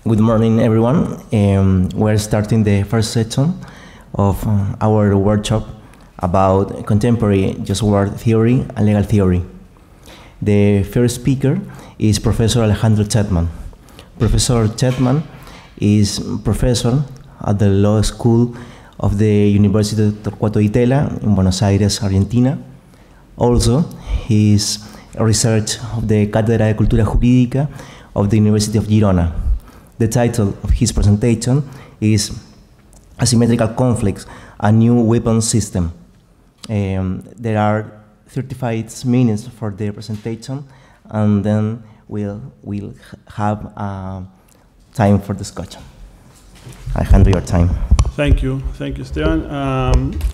Good morning, everyone. We're starting the first section of our workshop about contemporary just war theory and legal theory. The first speaker is Professor Alejandro Chehtman. Professor Chehtman is professor at the Law School of the Universidad Torcuato Tella in Buenos Aires, Argentina. Also, he is a researcher of the Cátedra de Cultura Jurídica of the University of Girona. The title of his presentation is Asymmetrical Conflicts, a New Weapon System. There are 35 minutes for the presentation, and then we'll have time for discussion. Alejandro, your time. Thank you, Esteban.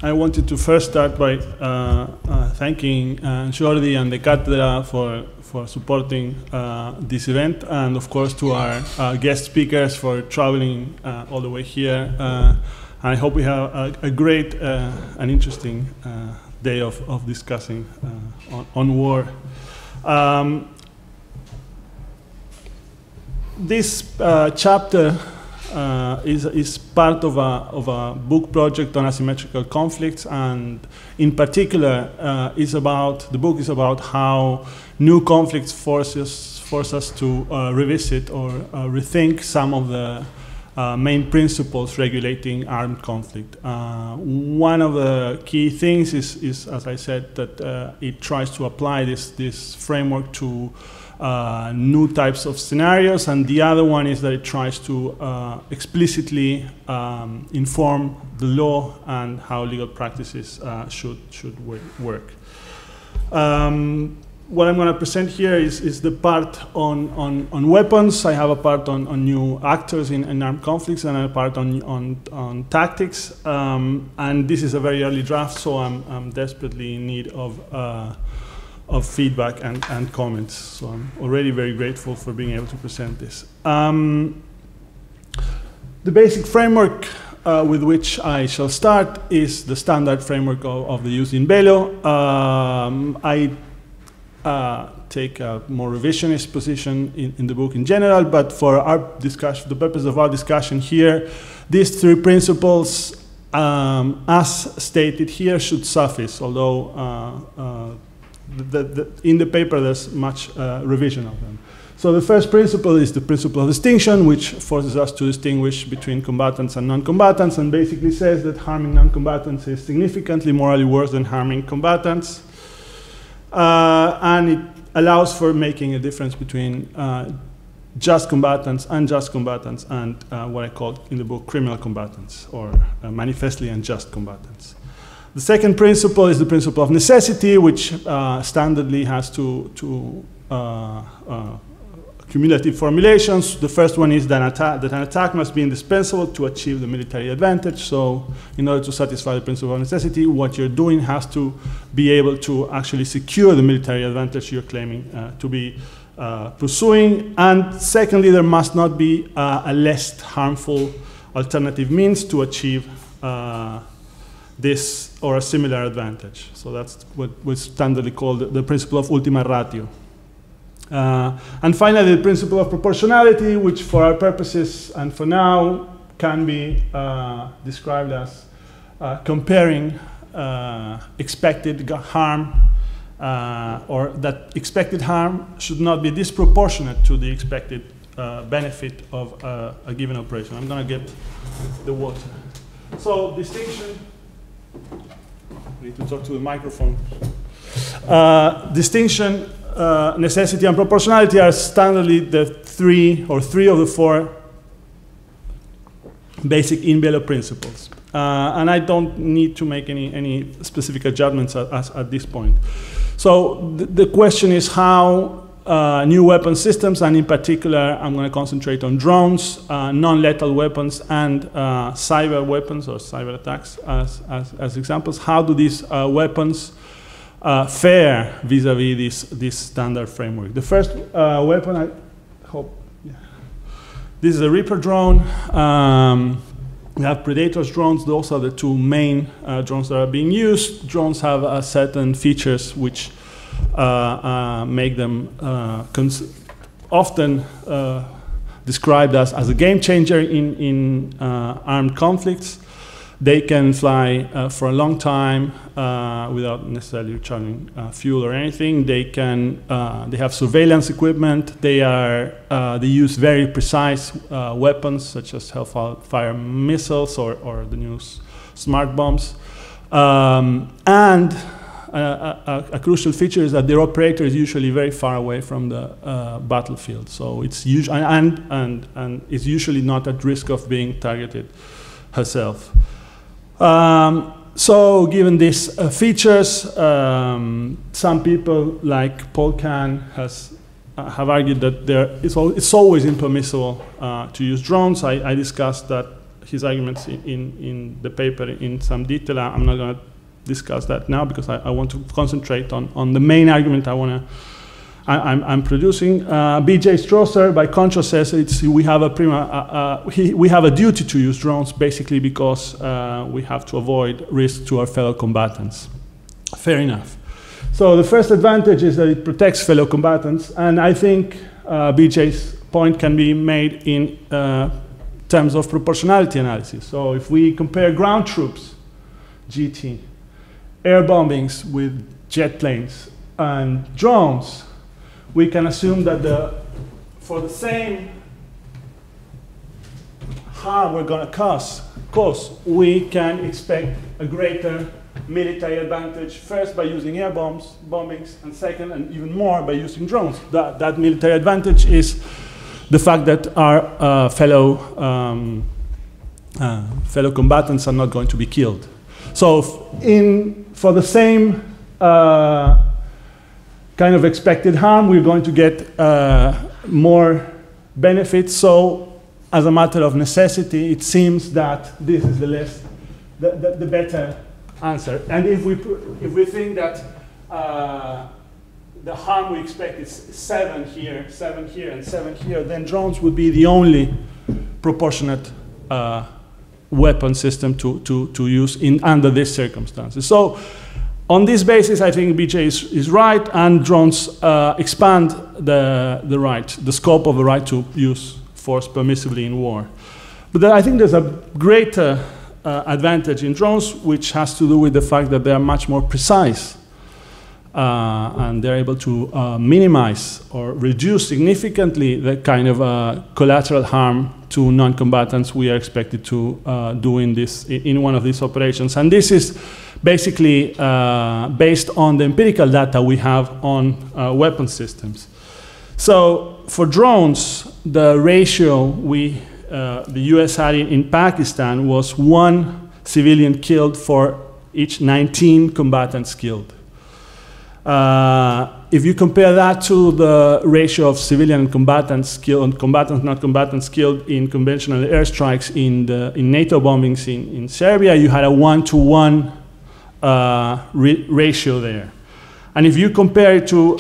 I wanted to first start by thanking Jordi and the Cátedra for supporting this event, and of course to our guest speakers for traveling all the way here. I hope we have a great and interesting day of discussing on war. This chapter is part of a book project on asymmetrical conflicts, and in particular, the book is about how new conflicts force us to revisit or rethink some of the main principles regulating armed conflict. One of the key things is, as I said, that it tries to apply this framework to new types of scenarios, and the other one is that it tries to explicitly inform the law and how legal practices should work. What I'm going to present here is the part on weapons. I have a part on new actors in armed conflicts, and a part on tactics. And this is a very early draft, so I'm desperately in need of feedback and comments. So I'm already very grateful for being able to present this. The basic framework with which I shall start is the standard framework of the jus in bello. I take a more revisionist position in the book in general, but for our discussion, the purpose of our discussion here, these three principles, as stated here, should suffice, although in the paper there's much revision of them. So the first principle is the principle of distinction, which forces us to distinguish between combatants and non-combatants, and basically says that harming non-combatants is significantly morally worse than harming combatants. And it allows for making a difference between just combatants, unjust combatants, and what I call in the book criminal combatants, or manifestly unjust combatants. The second principle is the principle of necessity, which standardly has two cumulative formulations. The first one is that an attack must be indispensable to achieve the military advantage. So in order to satisfy the principle of necessity, what you're doing has to be able to actually secure the military advantage you're claiming to be pursuing. And secondly, there must not be a less harmful alternative means to achieve this or a similar advantage. So that's what we standardly call the principle of ultima ratio. And finally, the principle of proportionality, which for our purposes and for now can be described as comparing expected harm, or that expected harm should not be disproportionate to the expected benefit of a given operation. I'm going to get the water. So distinction. I need to talk to the microphone. Distinction, necessity, and proportionality are standardly the three of the four basic in bello principles. And I don't need to make any specific adjustments at this point. So the question is how new weapon systems, and in particular, I'm going to concentrate on drones, non-lethal weapons, and cyber weapons or cyber attacks as examples. How do these weapons fare vis-a-vis this standard framework? The first weapon, I hope, yeah. This is a Reaper drone. We have Predator's drones. Those are the two main drones that are being used. Drones have certain features which make them often described as a game changer in armed conflicts. They can fly for a long time without necessarily charging fuel or anything. They have surveillance equipment. They use very precise weapons such as hellfire missiles or the new smart bombs. And a crucial feature is that their operator is usually very far away from the battlefield. So it's usually and is usually not at risk of being targeted herself. So given these features, some people like Paul Kahn have argued that it's always impermissible to use drones. I discussed his arguments in the paper in some detail. I'm not going to discuss that now because I want to concentrate on the main argument I'm producing. B.J. Strasser, by contrast, says we have a duty to use drones basically because we have to avoid risk to our fellow combatants. Fair enough. So the first advantage is that it protects fellow combatants, and I think B.J.'s point can be made in terms of proportionality analysis. So if we compare ground troops, GT, air bombings with jet planes, and drones, we can assume that for the same harm we're going to cause, we can expect a greater military advantage, first by using air bombings, and second, and even more, by using drones. That military advantage is the fact that our fellow combatants are not going to be killed. So for the same kind of expected harm, we're going to get more benefits. So as a matter of necessity, it seems that this is the better answer. And if we think that the harm we expect is 7 here, and 7 here, then drones would be the only proportionate weapon system to use under these circumstances. So on this basis, I think BJ is right, and drones expand the scope of the right to use force permissibly in war. But I think there's a greater advantage in drones, which has to do with the fact that they are much more precise, and they're able to minimize or reduce significantly the kind of collateral harm to non-combatants we are expected to do in one of these operations. And this is basically based on the empirical data we have on weapon systems. So for drones, the ratio the US had in Pakistan was 1 civilian killed for each 19 combatants killed. If you compare that to the ratio of civilian and combatants killed, and combatants, not combatants killed in conventional airstrikes in NATO bombings in Serbia, you had a 1-to-1 ratio there. And if you compare it to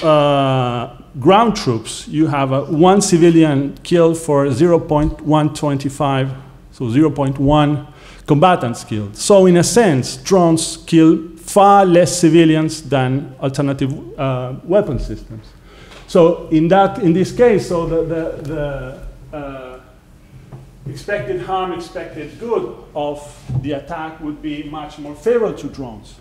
ground troops, you have 1 civilian killed for 0.125, so 0.1 combatants killed. So in a sense, drones kill far less civilians than alternative weapon systems. So in this case, so the expected harm, expected good of the attack would be much more favorable to drones.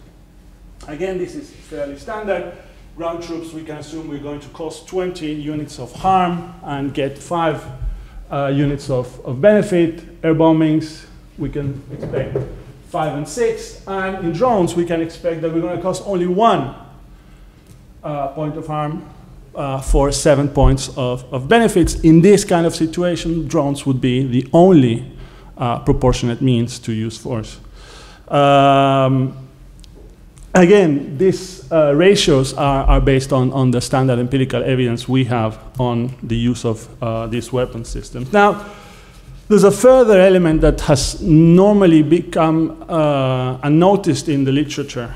Again, this is fairly standard. Ground troops, we can assume we're going to cause 20 units of harm and get 5 units of benefit. Air bombings, we can expect 5 and 6. And in drones, we can expect that we're going to cause only 1 point of harm for 7 points of benefits. In this kind of situation, drones would be the only proportionate means to use force. Again, these ratios are based on the standard empirical evidence we have on the use of these weapon systems. Now, there's a further element that has normally become unnoticed in the literature,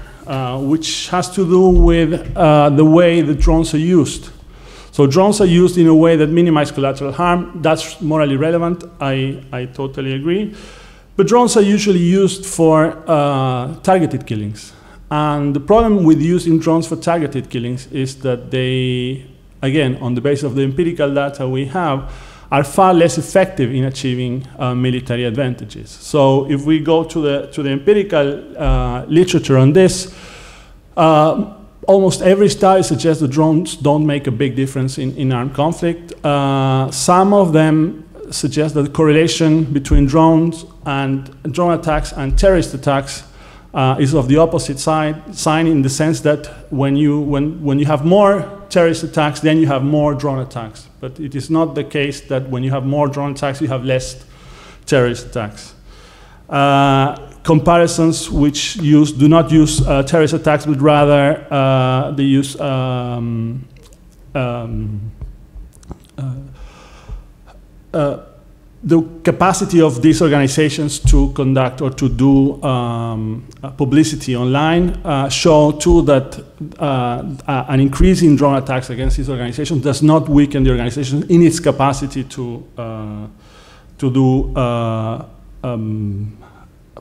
which has to do with the way the drones are used. So drones are used in a way that minimizes collateral harm. That's morally relevant. I totally agree. But drones are usually used for targeted killings. And the problem with using drones for targeted killings is that they, again, on the basis of the empirical data we have, are far less effective in achieving military advantages. So if we go to the empirical literature on this, almost every study suggests that drones don't make a big difference in armed conflict. Some of them suggest that the correlation between drone attacks and terrorist attacks is of the opposite sign in the sense that when you have more terrorist attacks, then you have more drone attacks. But it is not the case that when you have more drone attacks, you have less terrorist attacks. Comparisons which do not use terrorist attacks, but rather they use the capacity of these organizations to conduct or to do publicity online show too that an increase in drone attacks against these organizations does not weaken the organization in its capacity to do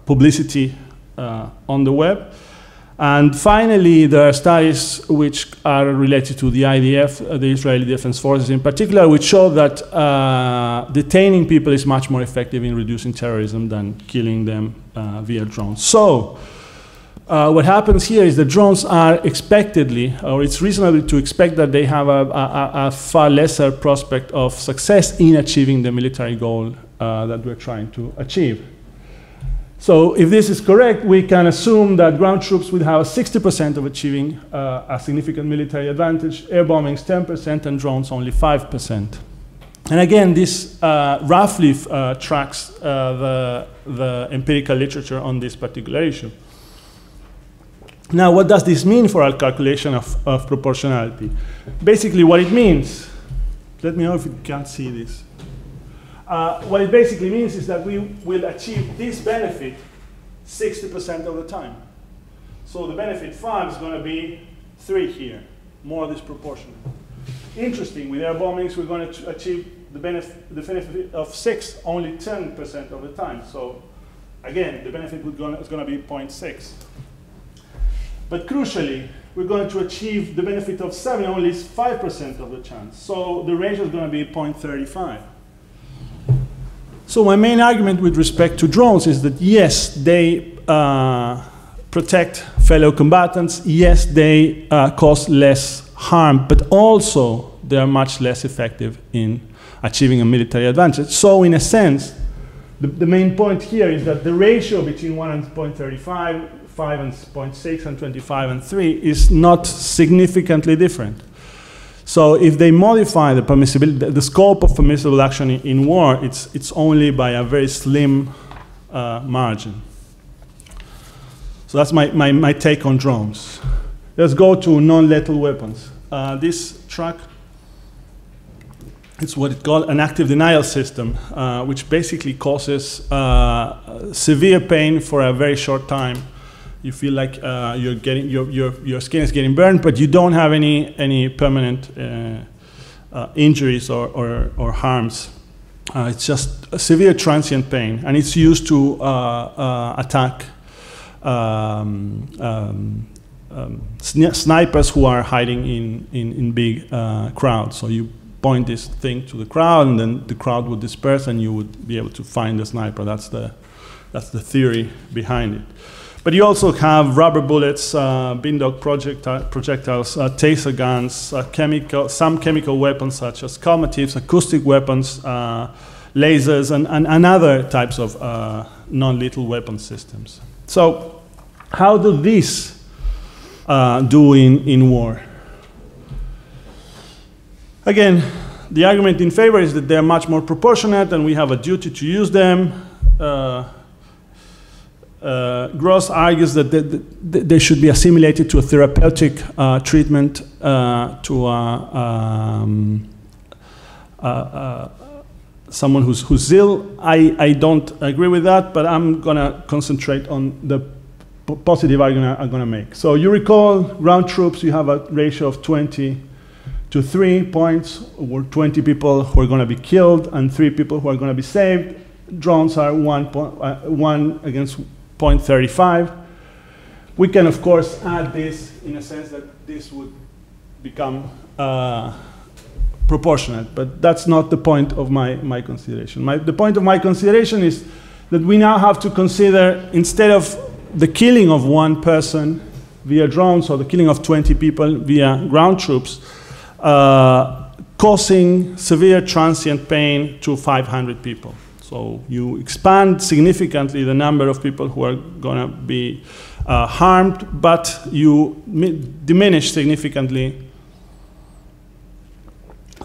publicity on the web. And finally, there are studies which are related to the IDF, the Israeli Defense Forces in particular, which show that detaining people is much more effective in reducing terrorism than killing them via drones. So what happens here is that drones are expectedly, or it's reasonable to expect that they have a far lesser prospect of success in achieving the military goal that we're trying to achieve. So if this is correct, we can assume that ground troops would have 60% of achieving a significant military advantage, air bombings 10%, and drones only 5%. And again, this roughly tracks the empirical literature on this particular issue. Now, what does this mean for our calculation of proportionality? Basically, what it means, let me know if you can't see this. What it basically means is that we will achieve this benefit 60% of the time. So the benefit 5 is going to be 3 here, more disproportionate. Interesting, with air bombings, we're going to achieve the benefit of 6 only 10% of the time. So again, the benefit is going to be 0.6. But crucially, we're going to achieve the benefit of 7 only 5% of the chance. So the ratio is going to be 0.35. So my main argument with respect to drones is that yes, they protect fellow combatants, yes, they cause less harm, but also they are much less effective in achieving a military advantage. So in a sense, the main point here is that the ratio between 1 and 0.35, 5 and 0.6, and 25 and 3 is not significantly different. So if they modify the permissibility, the scope of permissible action in war, it's only by a very slim margin. So that's my take on drones. Let's go to non-lethal weapons. This truck, it's what it's called an active denial system, which basically causes severe pain for a very short time. You feel like your skin is getting burned, but you don't have any permanent injuries or harms. It's just a severe transient pain, and it's used to attack snipers who are hiding in big crowds. So you point this thing to the crowd, and then the crowd would disperse, and you would be able to find the sniper. That's the theory behind it. But you also have rubber bullets, bean-dog projectiles, taser guns, some chemical weapons such as calmatives, acoustic weapons, lasers, and other types of non-lethal weapon systems. So how do these do in war? Again, the argument in favor is that they're much more proportionate and we have a duty to use them. Gross argues that they should be assimilated to a therapeutic treatment, to someone who's ill. I don't agree with that, but I'm going to concentrate on the positive argument I'm going to make. So you recall, ground troops, you have a ratio of 20 to 3 points, or 20 people who are going to be killed and 3 people who are going to be saved. Drones are 1 against 0.35. We can, of course, add this in a sense that this would become proportionate, but that's not the point of my consideration. The point of my consideration is that we now have to consider, instead of the killing of one person via drones or the killing of 20 people via ground troops, causing severe transient pain to 500 people. So you expand significantly the number of people who are going to be harmed, but you diminish significantly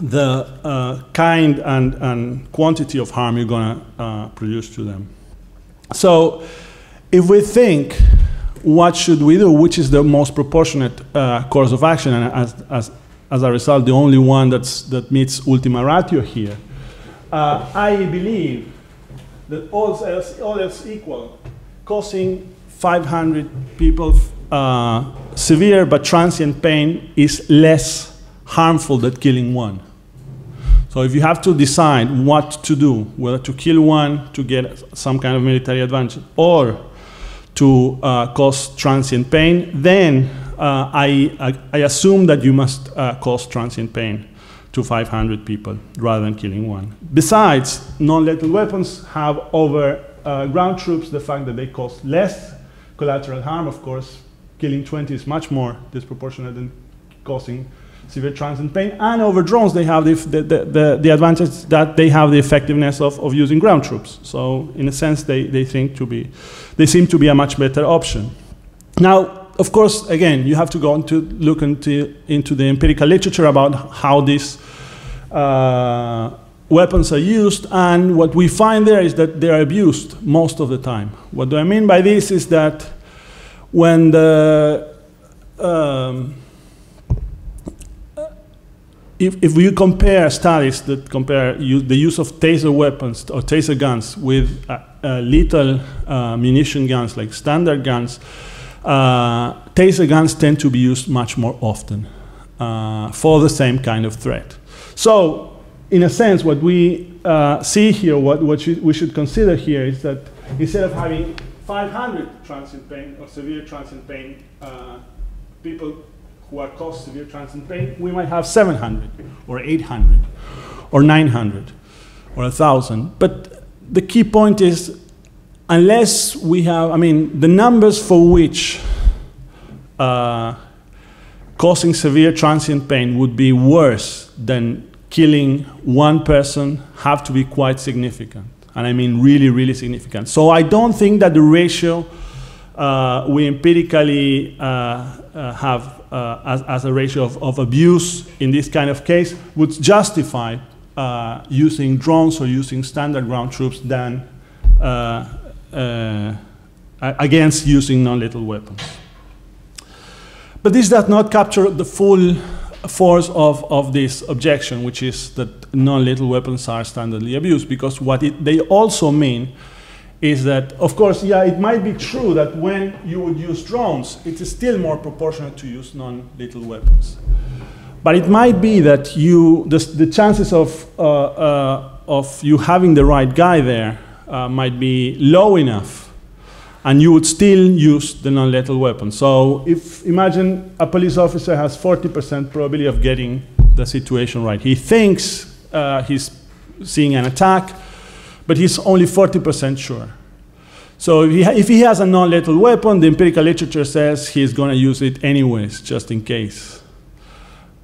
the kind and quantity of harm you're going to produce to them. So if we think, what should we do? Which is the most proportionate course of action? And as a result, the only one that meets ultima ratio here. I believe that all else equal, causing 500 people severe but transient pain is less harmful than killing one. So if you have to decide what to do, whether to kill one to get some kind of military advantage or to cause transient pain, then I assume that you must cause transient pain to 500 people rather than killing one. Besides, non-lethal weapons have over ground troops the fact that they cause less collateral harm. Of course, killing 20 is much more disproportionate than causing severe transient pain. And over drones, they have the advantage that they have the effectiveness of using ground troops. So in a sense, they seem to be a much better option. Now, of course, again, you have to go into look into the empirical literature about how these weapons are used, and what we find there is that they are abused most of the time. What do I mean by this is that when if we compare studies that compare the use of taser weapons or taser guns with lethal munition guns like standard guns, taser guns tend to be used much more often for the same kind of threat. So, in a sense, what we see here, what we should consider here is that instead of having 500 transient pain or severe transient pain people who are caused severe transient pain, we might have 700 or 800 or 900 or 1,000. But the key point is, unless we have, I mean, the numbers for which causing severe transient pain would be worse than killing one person have to be quite significant. And I mean really, really significant. So I don't think that the ratio we empirically have as a ratio of abuse in this kind of case would justify using drones or using standard ground troops than against using non-lethal weapons. But this does not capture the full force of this objection, which is that non-lethal weapons are standardly abused, because what they also mean is that, of course, yeah, it might be true that when you would use drones, it is still more proportionate to use non-lethal weapons. But it might be that the chances of you having the right guy there might be low enough, and you would still use the non-lethal weapon. So imagine a police officer has 40% probability of getting the situation right. He thinks he's seeing an attack, but he's only 40% sure. So if he has a non-lethal weapon, the empirical literature says he's going to use it anyways, just in case.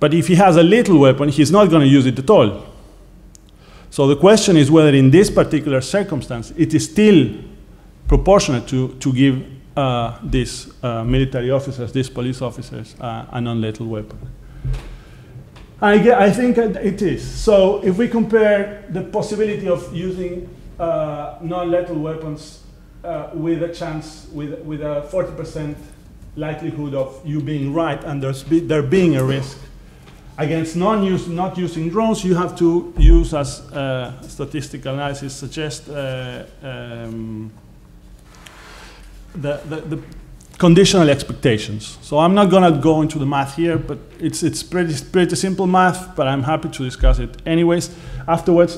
But if he has a lethal weapon, he's not going to use it at all. So the question is whether in this particular circumstance, it is still proportionate to give these military officers, these police officers, a non-lethal weapon. I think it is. So if we compare the possibility of using non-lethal weapons with a chance, with a 40% likelihood of you being right and there being a risk, against not using drones, you have to use, as statistical analysis suggests, the conditional expectations. So I'm not going to go into the math here, but it's pretty simple math, but I'm happy to discuss it anyways afterwards.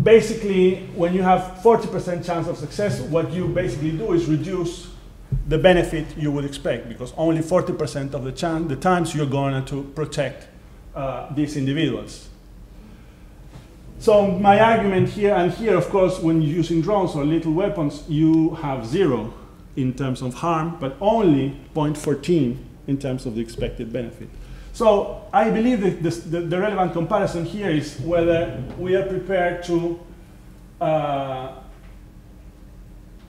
Basically, when you have 40% chance of success, what you basically do is reduce the benefit you would expect, because only 40% of the times you're going to protect these individuals. So my argument here, and here of course when you're using drones or lethal weapons, you have 0 in terms of harm, but only 0.14 in terms of the expected benefit. So I believe that the relevant comparison here is whether we are prepared to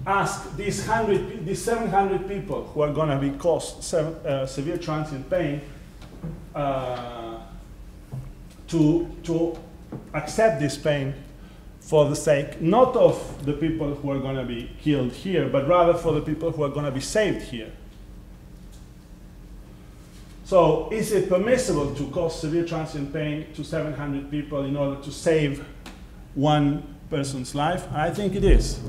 ask these 700 people who are going to be caused severe transient pain to accept this pain for the sake not of the people who are going to be killed here, but rather for the people who are going to be saved here. So is it permissible to cause severe transient pain to 700 people in order to save one person's life? I think it is.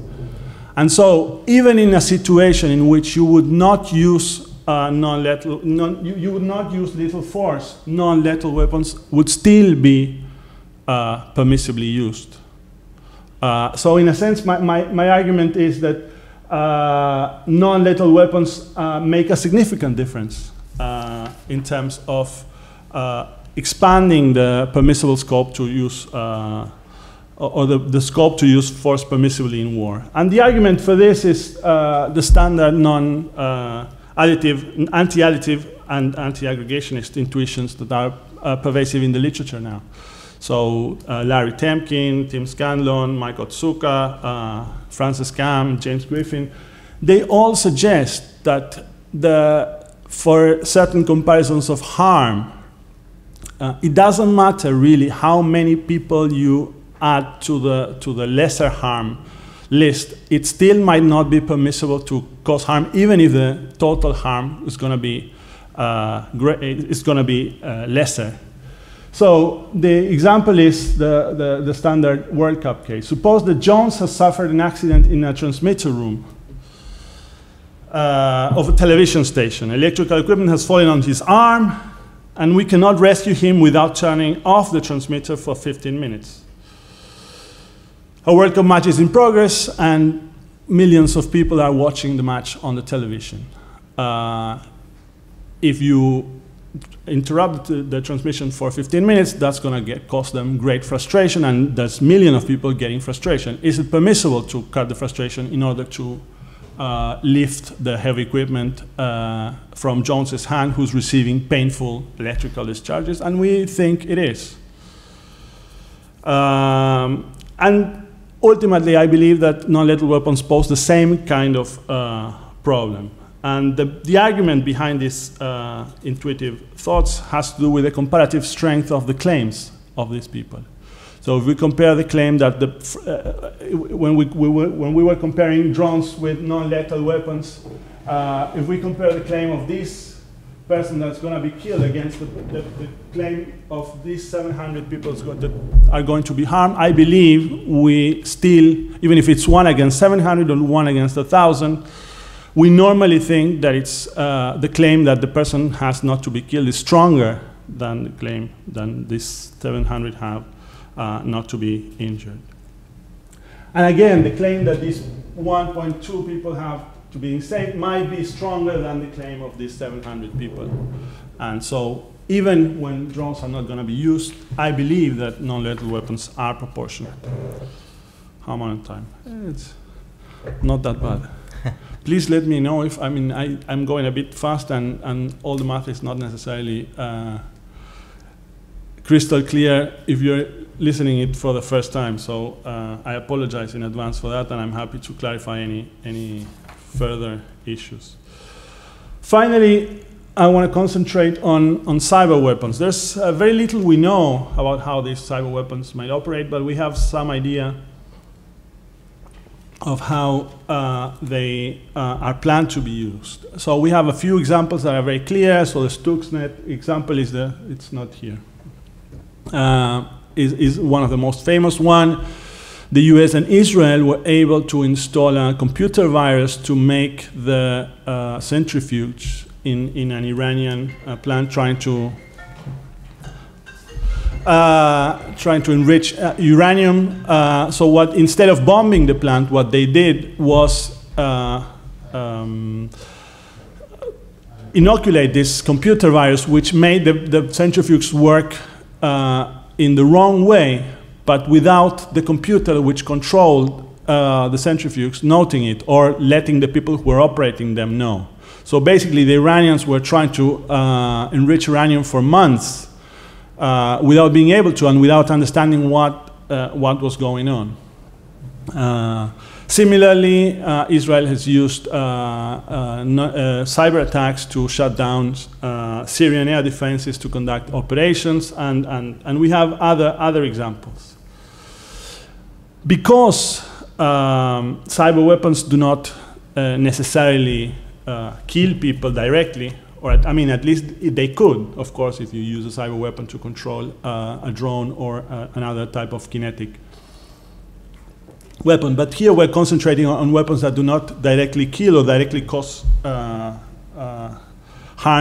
And so even in a situation in which you would not use you would not use lethal force, non-lethal weapons would still be permissibly used. So in a sense, my argument is that non-lethal weapons make a significant difference in terms of expanding the permissible scope to use, or the scope to use force permissibly in war. And the argument for this is the standard non-additive, anti-additive and anti-aggregationist intuitions that are pervasive in the literature now. So Larry Temkin, Tim Scanlon, Mike Otsuka, Francis Cam, James Griffin, they all suggest that for certain comparisons of harm, it doesn't matter really how many people you add to the lesser harm list. It still might not be permissible to cause harm, even if the total harm is going to be lesser. So the example is the standard World Cup case. Suppose that Jones has suffered an accident in a transmitter room of a television station. Electrical equipment has fallen on his arm, and we cannot rescue him without turning off the transmitter for 15 minutes. A World Cup match is in progress, and millions of people are watching the match on the television. If you interrupt the transmission for 15 minutes, that's going to cause them great frustration, and there's millions of people getting frustration. Is it permissible to cut the frustration in order to lift the heavy equipment from Jones's hand, who's receiving painful electrical discharges? And we think it is. And ultimately, I believe that non-lethal weapons pose the same kind of problem. And the argument behind these intuitive thoughts has to do with the comparative strength of the claims of these people. So if we compare the claim that when we were comparing drones with non-lethal weapons, if we compare the claim of this person that's going to be killed against the claim of these 700 people that are going to be harmed, I believe we still, even if it's 1 against 700 or 1 against 1,000, we normally think that it's the claim that the person has not to be killed is stronger than the claim than these 700 have not to be injured. And again, the claim that these 1.2 people have to be saved might be stronger than the claim of these 700 people. And so even when drones are not going to be used, I believe that non-lethal weapons are proportionate. How am I on time? It's not that bad. Please let me know if, I'm going a bit fast and all the math is not necessarily crystal clear if you're listening it for the first time. So I apologize in advance for that, and I'm happy to clarify any further issues. Finally, I want to concentrate on cyber weapons. There's very little we know about how these cyber weapons might operate, but we have some idea of how they are planned to be used. So we have a few examples that are very clear. So the Stuxnet example is it's not here, is one of the most famous one. The US and Israel were able to install a computer virus to make the centrifuge in an Iranian plant trying to enrich uranium. So instead of bombing the plant, what they did was inoculate this computer virus, which made the centrifuges work in the wrong way, but without the computer which controlled the centrifuges noting it or letting the people who were operating them know. So basically, the Iranians were trying to enrich uranium for months without being able to and without understanding what was going on. Similarly, Israel has used cyber attacks to shut down Syrian air defenses to conduct operations, and we have other examples. Because cyber weapons do not necessarily kill people directly, or I mean, at least they could, of course, if you use a cyber weapon to control a drone or another type of kinetic weapon. But here we're concentrating on weapons that do not directly kill or directly cause harm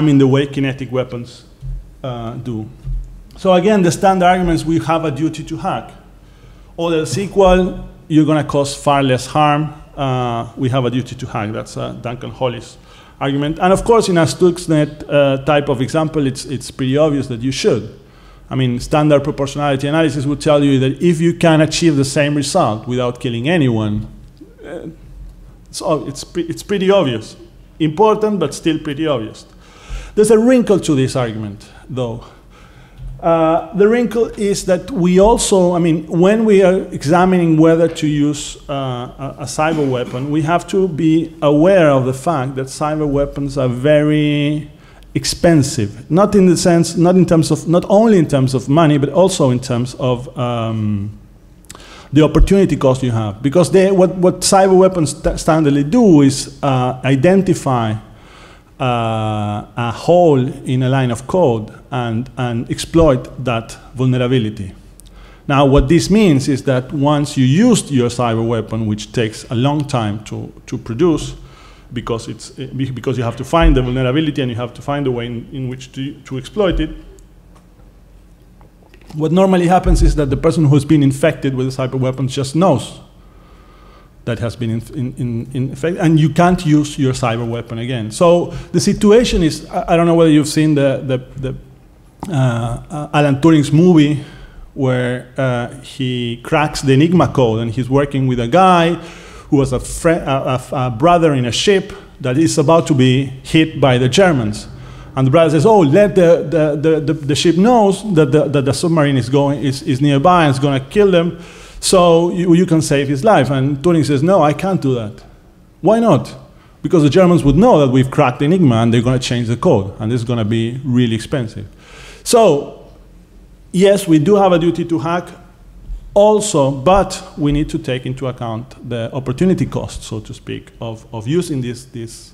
in the way kinetic weapons do. So again, the standard arguments, we have a duty to hack. All else equal, you're going to cause far less harm. We have a duty to hack. That's Duncan Hawley's argument. And of course, in a Stuxnet type of example, it's pretty obvious that you should. I mean, standard proportionality analysis would tell you that if you can achieve the same result without killing anyone, it's pretty obvious. Important, but still pretty obvious. There's a wrinkle to this argument, though. The wrinkle is that we also, I mean, when we are examining whether to use a cyber weapon, we have to be aware of the fact that cyber weapons are very expensive, not in the sense, not only in terms of money, but also in terms of the opportunity cost you have. Because what cyber weapons standardly do is identify a hole in a line of code and exploit that vulnerability. Now, what this means is that once you used your cyber weapon, which takes a long time to produce, because you have to find the vulnerability and you have to find a way in which to exploit it, what normally happens is that the person who's been infected with a cyber weapon just knows that has been in effect, and you can't use your cyber weapon again. So the situation is, I don't know whether you've seen the Alan Turing's movie where he cracks the Enigma code, and he's working with a guy who was a brother in a ship that is about to be hit by the Germans. And the brother says, oh, let the ship knows that the submarine is nearby and is going to kill them, so you can save his life. And Turing says, no, I can't do that. Why not? Because the Germans would know that we've cracked Enigma and they're going to change the code, and this is going to be really expensive. So, yes, we do have a duty to hack also, but we need to take into account the opportunity cost, so to speak, of using these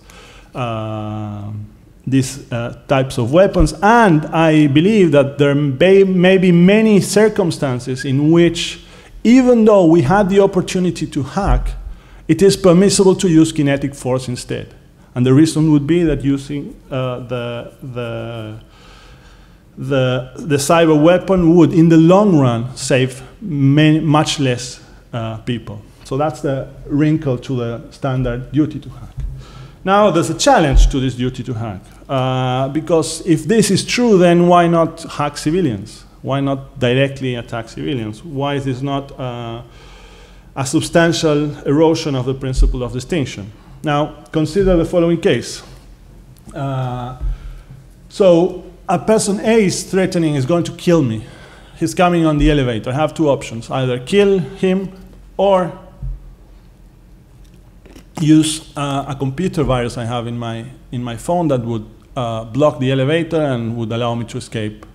types of weapons. And I believe that there may be many circumstances in which, even though we had the opportunity to hack, it is permissible to use kinetic force instead. And the reason would be that using the cyber weapon would, in the long run, save much less people. So that's the wrinkle to the standard duty to hack. Now, there's a challenge to this duty to hack. Because if this is true, then why not hack civilians? Why not directly attack civilians? Why is this not a substantial erosion of the principle of distinction? Now, consider the following case. So a person A is threatening, is going to kill me. He's coming on the elevator. I have two options: either kill him or use a computer virus I have in my phone that would block the elevator and would allow me to escape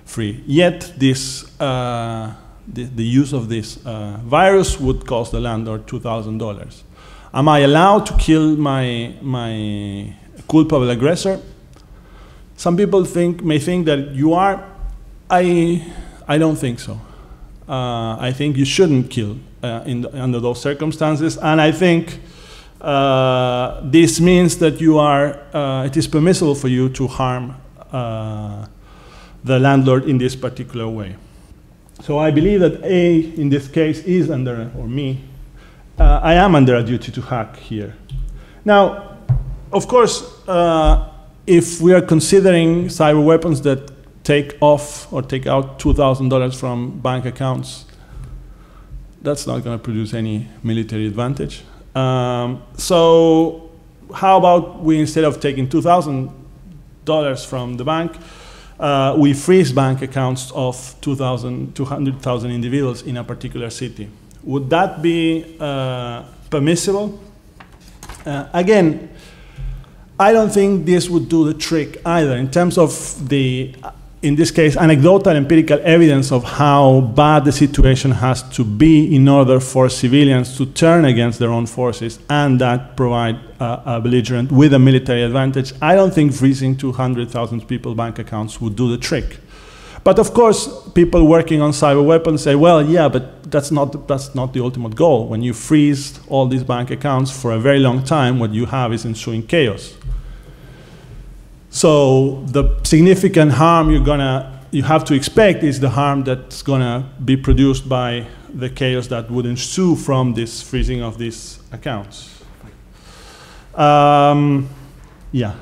free. Yet this the use of this virus would cost the landlord $2,000. Am I allowed to kill my culpable aggressor? Some people may think that you are. I don't think so. I think you shouldn't kill under those circumstances, and I think this means that you are. It is permissible for you to harm the landlord in this particular way. So I believe that A, in this case, is under, or me, I am under a duty to hack here. Now, of course, if we are considering cyber weapons that take off or take out $2,000 from bank accounts, that's not going to produce any military advantage. So how about we, instead of taking $2,000 from the bank, we freeze bank accounts of 200,000 individuals in a particular city? Would that be permissible? Again, I don't think this would do the trick either in terms of the, in this case, anecdotal empirical evidence of how bad the situation has to be in order for civilians to turn against their own forces and that provide a belligerent with a military advantage. I don't think freezing 200,000 people bank accounts would do the trick. But of course, people working on cyber weapons say, well, yeah, but that's not the ultimate goal. When you freeze all these bank accounts for a very long time, what you have is ensuing chaos. So the significant harm you have to expect is the harm that's going to be produced by the chaos that would ensue from this freezing of these accounts. Yeah,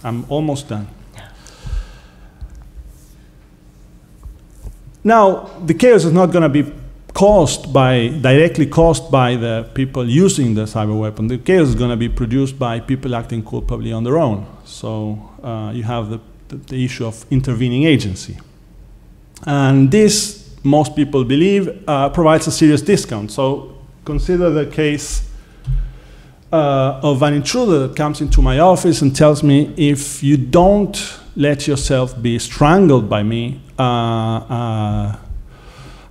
I'm almost done. Now, the chaos is not going to be directly caused by the people using the cyber weapon. The chaos is going to be produced by people acting culpably on their own. So you have the issue of intervening agency. And this, most people believe, provides a serious discount. So consider the case of an intruder that comes into my office and tells me, if you don't let yourself be strangled by me, a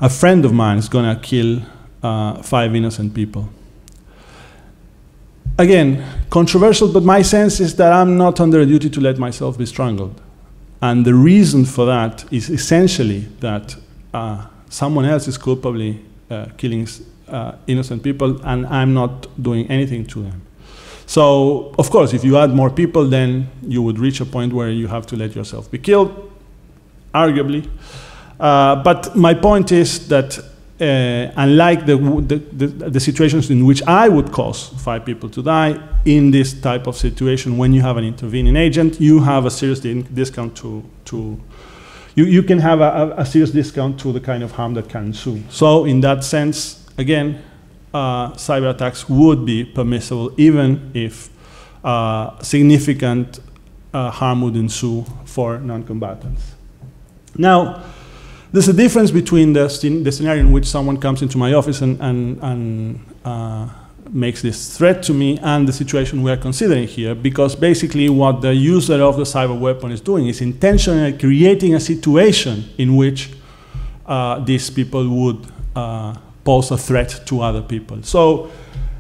friend of mine is going to kill 5 innocent people. Again, controversial, but my sense is that I'm not under a duty to let myself be strangled. And the reason for that is essentially that someone else is culpably killing innocent people, and I'm not doing anything to them. So, of course, if you add more people, then you would reach a point where you have to let yourself be killed, arguably. But my point is that unlike the situations in which I would cause 5 people to die, in this type of situation, when you have an intervening agent, you have a serious discount you can have a serious discount to the kind of harm that can ensue. So in that sense, again, cyber attacks would be permissible even if significant harm would ensue for non-combatants. Now, there's a difference between the scenario in which someone comes into my office and makes this threat to me and the situation we are considering here, because basically what the user of the cyber weapon is doing is intentionally creating a situation in which these people would pose a threat to other people. So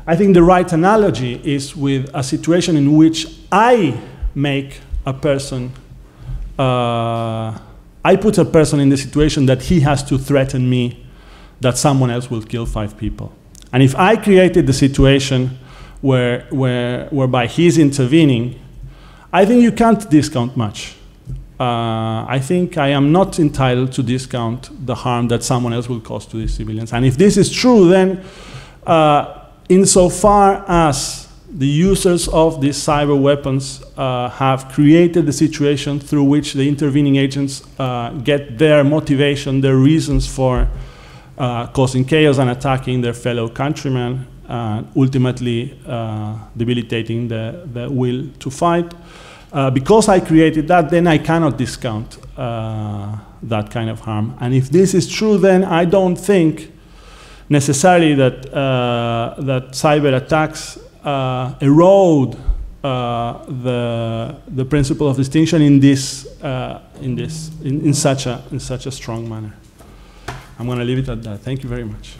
I think the right analogy is with a situation in which I make a person I put a person in the situation that he has to threaten me that someone else will kill 5 people. And if I created the situation whereby he's intervening, I think you can't discount much. I think I am not entitled to discount the harm that someone else will cause to these civilians. And if this is true, then insofar as the users of these cyber weapons have created the situation through which the intervening agents get their motivation, their reasons for causing chaos and attacking their fellow countrymen, ultimately debilitating the will to fight. Because I created that, then I cannot discount that kind of harm. And if this is true, then I don't think necessarily that, that cyber attacks erode the principle of distinction in such a strong manner. I'm going to leave it at that. Thank you very much.